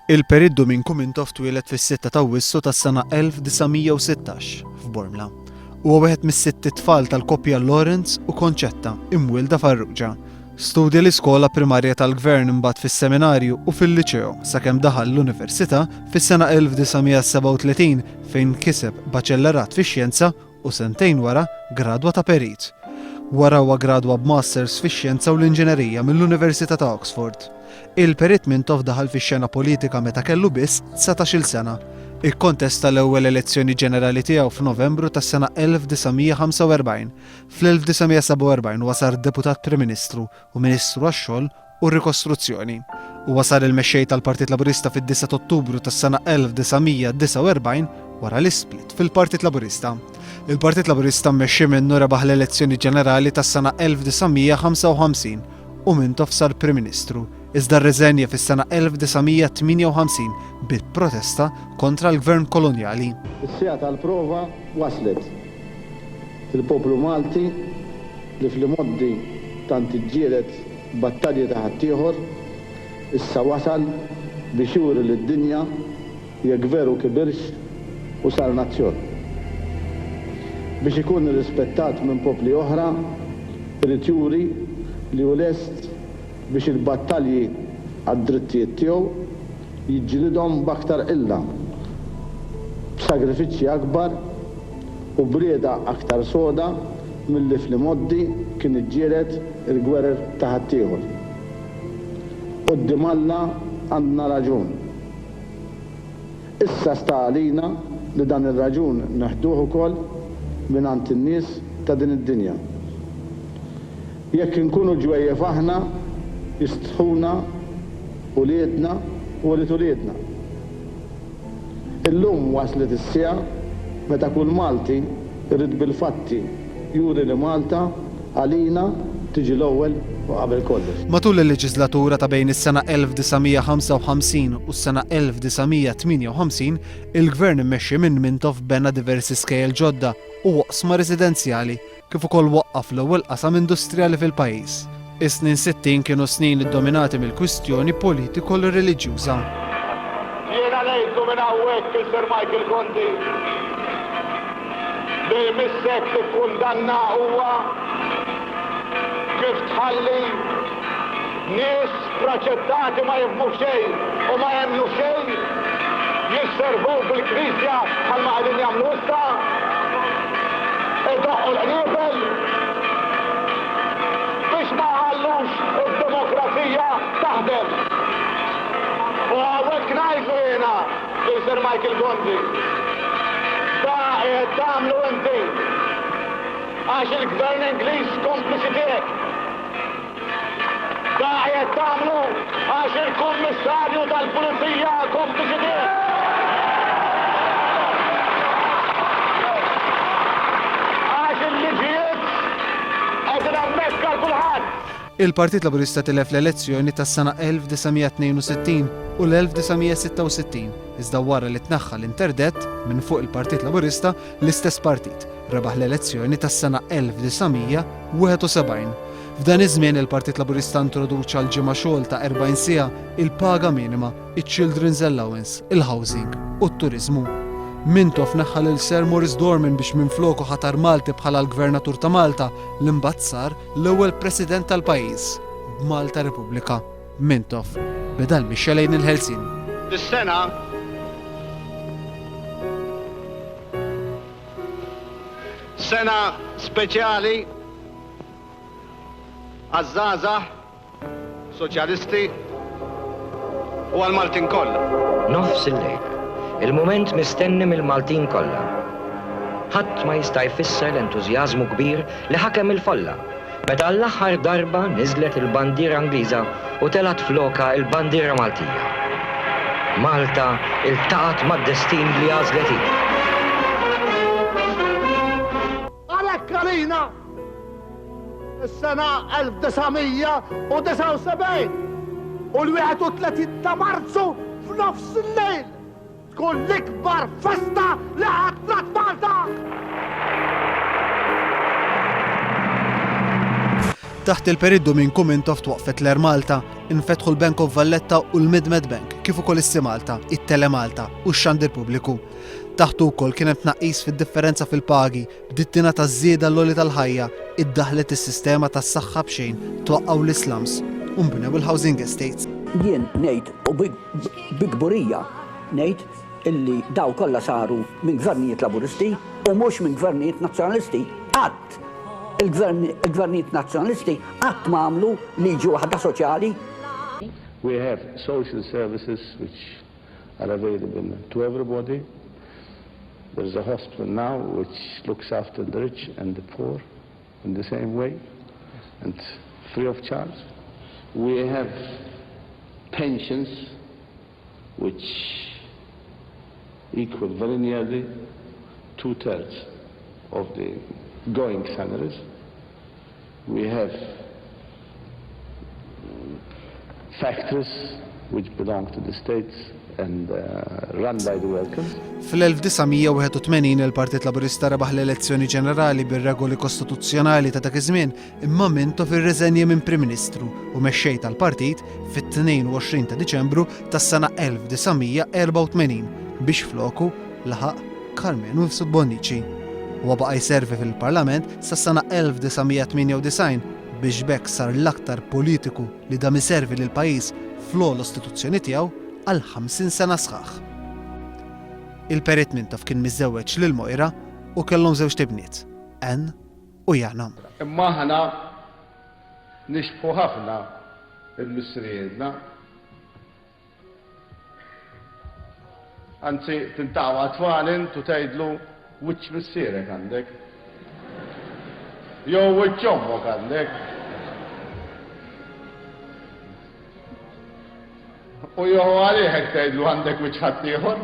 Il-Periddu minn Kumintov twieled fis-6 ta' Awwissu tas-sena 1916 f'Bormla. Huwa wieħed mis-sitt tfal tal-koppja Lawrence u Konċetta imwielda Farrugia. Studja l-iskola primarja tal-Gvern imbagħad fis-seminarju u fil-liċew sakemm daħal l-Università fis-sena 1937 fejn kiseb baċellerat fix-xjenza u sentejn wara gradwa ta' perit. Wara huwa gradwa b'Masters fix-Xjenza u l-Inġinerija mill-Università ta' Oxford. Il-Perit Mintov daħal fix-xena politika meta kellu biss 19-il sena. Ikkontesta l-ewwel elezzjoni ġenerali tiegħu f'Novembru tas-sena 1945. Fl-1947 wasar deputat Prim Ministru u Ministru għax-xogħol u r-rikostruzzjoni. U wasar il-mexxej tal-Partit Laburista fid-9 Ottubru tas-sena 1949 wara l-isplit fil-Partit Laburista. Il-Partit Laburista mmexxi minnu rebaħ l-elezzjoni ġenerali tas-sena 1955 u Mintov sar Prim Ministru. Iżda rreżenja fis-sena 1958 bit-protesta kontra l-Gvern kolonjali. Is-sija tal-prova waslet. Il-poplu Malti li fl-modi tant iġġieled battalji ta' ħaddieħor issa wasal biex juri lid-dinja jekk veru kibirx u sar nazzjon. Biex ikun irrispettat minn popli oħra, irid juri li hu lest biex il-battalji għad-drittijiet tiegħu jiġġielidhom b'aktar qilla, b'sagrifiċċji akbar u brieda aktar soda milli fl-modi kien iġġieled il-gwerer ta' ħaddieħor. Quddiem Alla għandna raġun. Issa sta għalina li dan ir-raġun neħduh ukoll mingħand in-nies ta' din id-dinja. Jekk inkunu ġwejjef aħna jistħuna uliedna u ulid uliedna. Illum waslet is-sija meta kull Malti irid bil-fatti juri li Malta għalina tiġi l-ewwel u qabel kollox. Matul il-leġislatura ta' bejn is-sena 1955 u s-sena 1958, il-Gvern immexxi minn Mintov bena diversi skejjel ġodda u oqsma residenzjali kif ukoll waqqaf l-ewwel qasam industrijali fil-pajjiż. Is-snin 60 kienu snin iddominati mill-kwistjoni politiko-reliġjuża. Jiena ngħidlu minn hawnhekk il-Sir Michael Gondi li missek tikkundanna huwa kif tħalli nies proċettati ma jifhmu xejn u ma jemmnu xejn jisservu bil-Knisja bħalma qegħdin jagħmlu issa idoqqu l-qniebel biex ma ħallux id-demokrazija taħdem. U hawnhekk ngħidlu jiena lil Sir Michael Gondi da qed tagħmlu inti għax il-Gvern Ingliż kompliċi tiegħek. Da qed tagħmlu għax il-Kummissarju tal-Pulizija kompliċi tiegħek. Il-Partit Laburista tilef l-elezzjoni tas-sena 1962 u l-1966, iżda wara li tnaħħa l-interdett minn fuq il-Partit Laburista l-istess partit rebaħ l-elezzjoni tas-sena 1971. F'dan iż-żmien il-Partit Laburista introduċa l-ġimgħa xogħol ta' 40 siegħa, il-paga minima, il-Children's Allowance, il-housing u t-turiżmu. Mintov neħħa lil Sir Maurice Dorman biex minfloku ħatar Malti bħala l-Gvernatur ta' Malta l-imbagħad sar l-ewwel President tal-pajjiż b'Malta Repubblika. Mintov beda l-mixja lejn il-ħelsien. Dis-sena sena speċjali għaż-żgħażagħ soċjalisti u għall-Maltin kollha. Nofs il-lejl. Il-moment mistenni mill-Maltin kollha. Ħadd ma jista' jfisser l-entużjażmu kbir li ħakem il-folla meta l-aħħar darba niżlet il-bandiera Angliża u telat floka il-bandiera Maltija. Malta iltaqat mad-destin li għażlet hi. Għalhekk għalina is-sena 1979 u l-31 ta' Marzu f'nofs il-lejl tkun l-ikbar festa li ħadrat Malta! Taħt il-Periddu minn Kumintov twaqfet l-Air Malta infetħu l-Bank of Valletta u l-Mid-Med Bank, kif ukoll is-Si Malta, it-Tele Malta u x-Xandir Pubbliku. Taħtu wkoll kien hemm tnaqqis fid-differenza fil-pagi, bdittina taż-żieda l-għoli tal-ħajja, iddaħlet is-sistema tas-saħħa b'xejn, twaqqgħu l-islams u nbnew il-housing estates. Jien ngħid u bi kburija ngħid illi daw kollha saru minn gvernijiet laburisti u mhux minn gvernijiet nazzjonalisti. Qatt il-gvernijiet nazzjonalisti qatt ma għamlu liġi waħda soċjali. We have social services which are available to everybody. There is a hospital now which looks after the rich and the poor in the same way and free of charge. We have pensions which equal very nearly 2/3 of the going salaries. We have factories which belong to the states and run by the workers. Fil-1981 il-Partit Laburista rebaħ l-elezzjoni ġenerali bir-regoli kostituzzjonali ta' dak iż-żmien imma mintu fir-reżenja minn Prim Ministru u mexxej tal-partit fit-22 ta' Diċembru tas-sena 1984 biex floku laħaq Carmenu Subbonici. Huwa baqa' jservi fil-Parlament sas-sena 1998 biex bekk sar l-aktar politiku li dam iservi lil pajjiż fl-ogħla istituzzjoni tiegħu għal 50 sena sħaħ. Il-Perit Mintoff kien miżżewweġ lil Mojra u kellhom żewġ tibniet, Ann u Jana. Imma aħna nixbħu ħafna il-missriedna. Anzi, tintawa tfalin tu tgħidlu wiċċ missierek għandek. Jew wiċċ ommok għandek. U jew għalih tgħidlu għandek wiċċ ħadd ieħor.